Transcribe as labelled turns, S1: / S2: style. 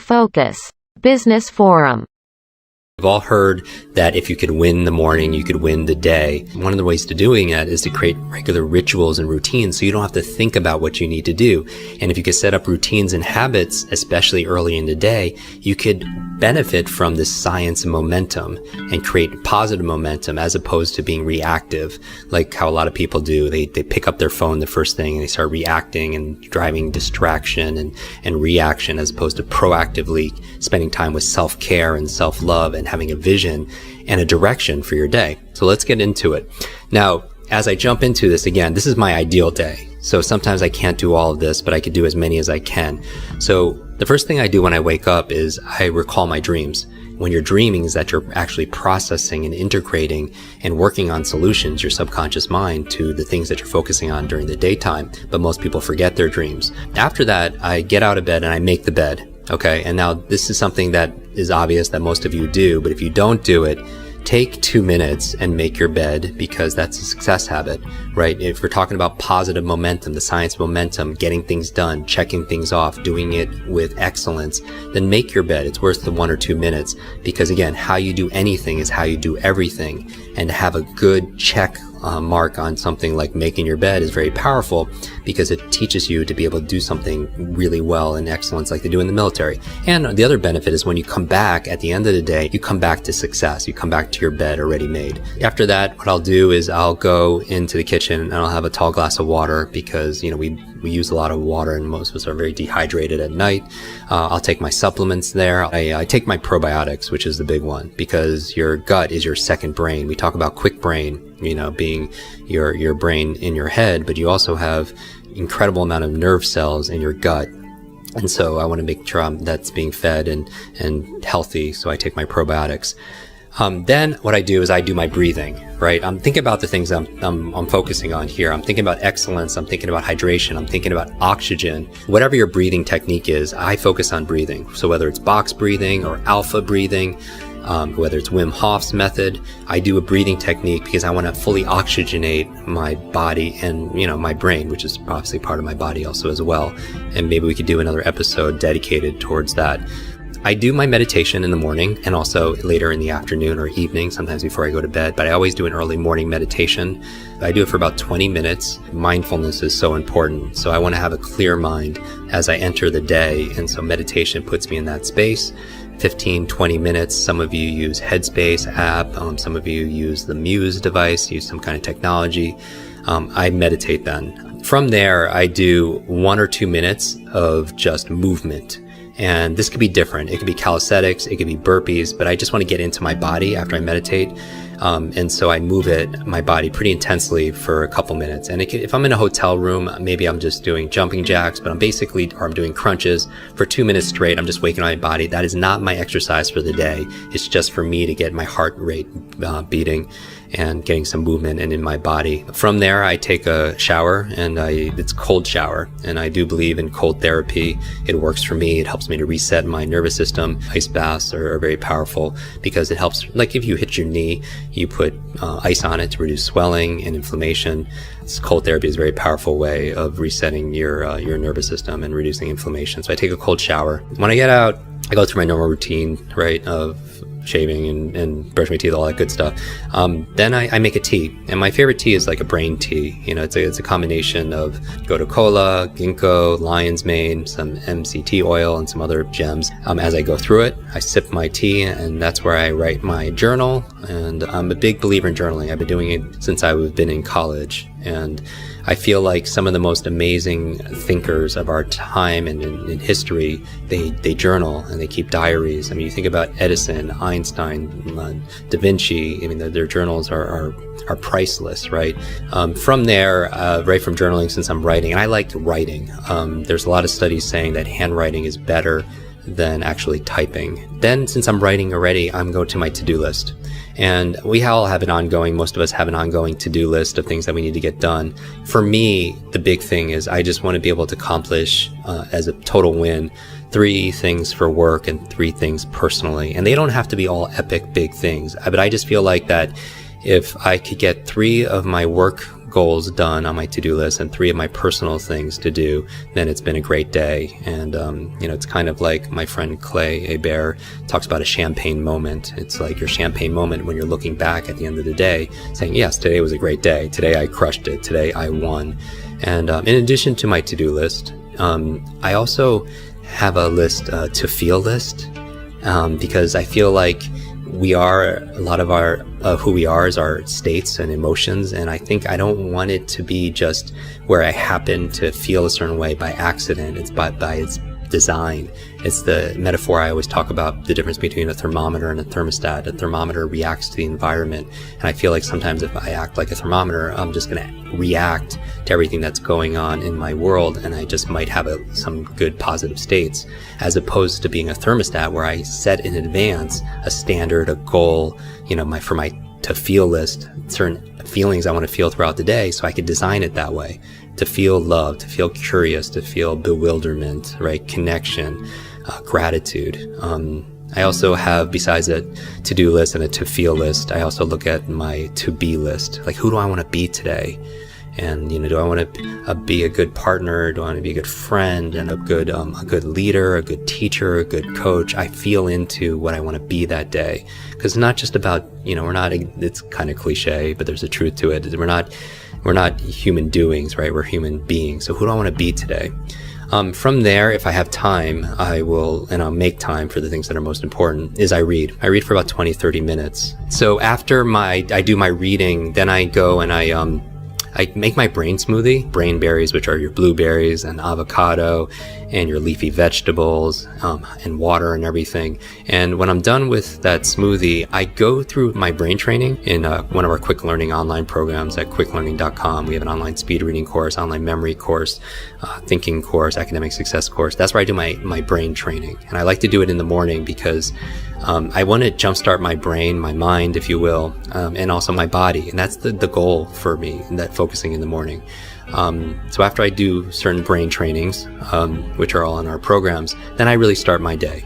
S1: Focus. Business Forum.
S2: We've all heard that if you could win the morning, you could win the day. One of the ways to doing that is to create regular rituals and routines so you don't have to think about what you need to do. And if you could set up routines and habits, especially early in the day, you could benefit from this science and momentum and create positive momentum as opposed to being reactive, like how a lot of people do. They pick up their phone the first thing and they start reacting and driving distraction and reaction as opposed to proactively spending time with self-care and self-love and having a vision and a direction for your day. So let's get into it. Now, as I jump into this again, this is my ideal day. So sometimes I can't do all of this, but I could do as many as I can. So the first thing I do when I wake up is I recall my dreams. When you're dreaming is that you're actually processing and integrating and working on solutions, your subconscious mind, to the things that you're focusing on during the daytime. But most people forget their dreams. After that, I get out of bed and I make the bed. Okay. And now this is something that is obvious that most of you do, but if you don't do it, take 2 minutes and make your bed, because that's a success habit, right? If we're talking about positive momentum, the science of momentum, getting things done, checking things off, doing it with excellence, then make your bed. It's worth the 1 or 2 minutes, because again, how you do anything is how you do everything. And to have a good check mark on something like making your bed is very powerful, because it teaches you to be able to do something really well in excellence like they do in the military. And the other benefit is when you come back at the end of the day, you come back to success. You come back to your bed already made. After that, what I'll do is I'll go into the kitchen and I'll have a tall glass of water, because, we use a lot of water and most of us are very dehydrated at night. I'll take my supplements there. I take my probiotics, which is the big one, because your gut is your second brain. We talk about quick brain, being your brain in your head, but you also have incredible amount of nerve cells in your gut. And so I want to make sure that's being fed and healthy. So I take my probiotics. Then what I do is I do my breathing, right? I'm thinking about the things I'm focusing on here. I'm thinking about excellence. I'm thinking about hydration. I'm thinking about oxygen. Whatever your breathing technique is, I focus on breathing. So whether it's box breathing or alpha breathing, whether it's Wim Hof's method, I do a breathing technique because I want to fully oxygenate my body and, my brain, which is obviously part of my body also as well. And maybe we could do another episode dedicated towards that. I do my meditation in the morning and also later in the afternoon or evening, sometimes before I go to bed, but I always do an early morning meditation. I do it for about 20 minutes. Mindfulness is so important. So I want to have a clear mind as I enter the day. And so meditation puts me in that space. 15, 20 minutes. Some of you use Headspace app. Some of you use the Muse device, use some kind of technology. I meditate then. From there, I do 1 or 2 minutes of just movement. And this could be different. It could be calisthenics, it could be burpees, but I just want to get into my body after I meditate. And so I move my body pretty intensely for a couple minutes. And if I'm in a hotel room, maybe I'm just doing jumping jacks, but I'm doing crunches for 2 minutes straight. I'm just waking my body. That is not my exercise for the day. It's just for me to get my heart rate beating and getting some movement in my body. From there, I take a shower, and it's cold shower. And I do believe in cold therapy. It works for me. It helps me to reset my nervous system. Ice baths are very powerful because it helps. Like if you hit your knee, you put ice on it to reduce swelling and inflammation. Cold therapy is a very powerful way of resetting your nervous system and reducing inflammation. So I take a cold shower. When I get out, I go through my normal routine, right, of shaving and brush my teeth, all that good stuff. Then I make a tea, and my favorite tea is like a brain tea. It's a combination of gotu kola, ginkgo, lion's mane, some MCT oil, and some other gems. As I go through it, I sip my tea, and that's where I write my journal. And I'm a big believer in journaling. I've been doing it since I've been in college, and I feel like some of the most amazing thinkers of our time and in history, they journal and they keep diaries. I mean, you think about Edison, Einstein, Da Vinci. I mean, their journals are priceless, right? From there, right from journaling, since I'm writing, and I like writing, there's a lot of studies saying that handwriting is better than actually typing. Then, since I'm writing already, I'm going to my to-do list. And we all have most of us have an ongoing to-do list of things that we need to get done. For me, the big thing is I just want to be able to accomplish, as a total win, 3 things for work and 3 things personally. And they don't have to be all epic big things. But I just feel like that if I could get 3 of my work goals done on my to-do list and 3 of my personal things to do, then it's been a great day. And, it's kind of like my friend Clay Hebert talks about a champagne moment. It's like your champagne moment when you're looking back at the end of the day saying, yes, today was a great day. Today I crushed it. Today I won. And in addition to my to-do list, I also have a list, to feel list, because I feel like a lot of our who we are is our states and emotions, and I think I don't want it to be just where I happen to feel a certain way by accident. It's by its design. It's the metaphor I always talk about, the difference between a thermometer and a thermostat. A thermometer reacts to the environment, and I feel like sometimes if I act like a thermometer, I'm just going to react to everything that's going on in my world, and I just might have some good positive states, as opposed to being a thermostat where I set in advance a standard, a goal, for my to feel list, certain feelings I want to feel throughout the day, so I could design it that way. To feel love, to feel curious, to feel bewilderment, right? Connection, gratitude. I also have, besides a to-do list and a to-feel list, I also look at my to-be list. Like, who do I want to be today? And, do I want to be a good partner? Do I want to be a good friend and a good leader, a good teacher, a good coach? I feel into what I want to be that day. Because it's not just about, it's kind of cliche, but there's a truth to it. We're not human doings, right? We're human beings. So who do I want to be today? From there, if I have time, I'll make time for the things that are most important, is I read. I read for about 20, 30 minutes. So after I do my reading, then I go and I make my brain smoothie, brain berries, which are your blueberries and avocado and your leafy vegetables, and water and everything. And when I'm done with that smoothie, I go through my brain training in one of our quick learning online programs at quicklearning.com. We have an online speed reading course, online memory course, thinking course, academic success course. That's where I do my brain training. And I like to do it in the morning because I want to jumpstart my brain, my mind, if you will, and also my body. And that's the goal for me, in that focusing in the morning. So after I do certain brain trainings, which are all on our programs, then I really start my day.